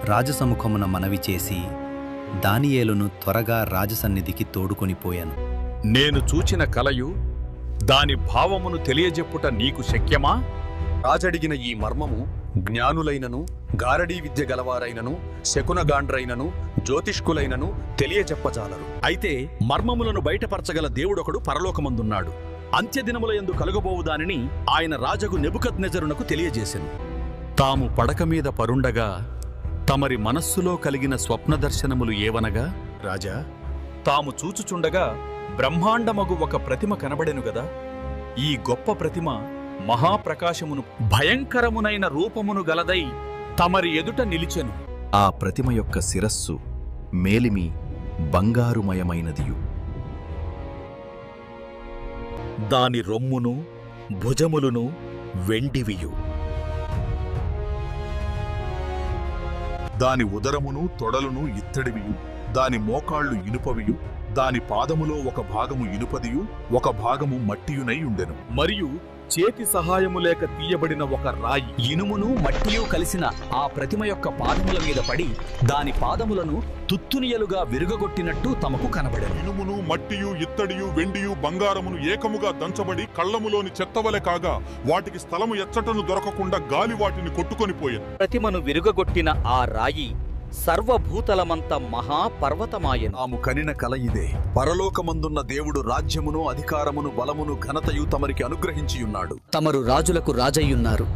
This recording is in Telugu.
రాజసముఖమున మనవి చేసి దానియేలును త్వరగా రాజసన్నిధికి తోడుకొనిపోయాను. నేను చూచిన కలయు దాని భావమును తెలియజెప్పుట నీకు శక్యమా? రాజడిగిన ఈ మర్మము జ్ఞానులైనను గారడీ విద్య గలవారైనను శకునగాండ్రైనను జ్యోతిష్కులైనను తెలియజెప్పజాలరు. అయితే మర్మములను బయటపరచగల దేవుడొకడు పరలోకమందున్నాడు. అంత్యదినములయందు కలుగబోవు దానిని ఆయన రాజగు నెబుకద్నెజరునకు తెలియజేసెను. తాము పడక మీద పరుండగా తమరి మనస్సులో కలిగిన స్వప్నదర్శనములు ఏవనగా, రాజా, తాము చూచుచుండగా బ్రహ్మాండమగు ఒక ప్రతిమ కనబడెను గదా. ఈ గొప్ప ప్రతిమ మహాప్రకాశమును భయంకరమునైన రూపమును గలదై తమరి ఎదుట నిలిచెను. ఆ ప్రతిమ యొక్క శిరస్సు మేలిమి బంగారుమయమైనదియు, దాని రొమ్మును భుజములును వెండివియు, దాని ఉదరమును తొడలును ఇత్తడివియు, దాని మోకాళ్లు ఇనుపవియు, దాని పాదములో ఒక భాగము ఇనుపదియు ఒక భాగము మట్టియునై ఉండెను. మరియు చేతి సహాయము లేక తీయబడిన ఒక రాయి ఇనుమును మట్టియు కలిసిన ఆ ప్రతిమ యొక్క పాదముల మీద పడి దాని పాదములను తుత్తునియలుగా విరుగగొట్టినట్టు తమకు కనబడెను. ఇనుమును మట్టియు ఇత్తడియు వెండియు బంగారమును ఏకముగా దంచబడి కళ్ళములోని చెత్తవలె కాగా వాటికి స్థలము ఎచ్చటను దొరకకుండా గాలి వాటిని కొట్టుకొనిపోయెను. ప్రతిమను విరుగగొట్టిన ఆ రాయి సర్వభూతలమంత మహాపర్వతమాయెను. తాము కనిన కల ఇదే. పరలోకమందున్న దేవుడు రాజ్యమును అధికారమును బలమును ఘనతయు తమరికి అనుగ్రహించియున్నాడు. తమరు రాజులకు రాజయ్యున్నారు.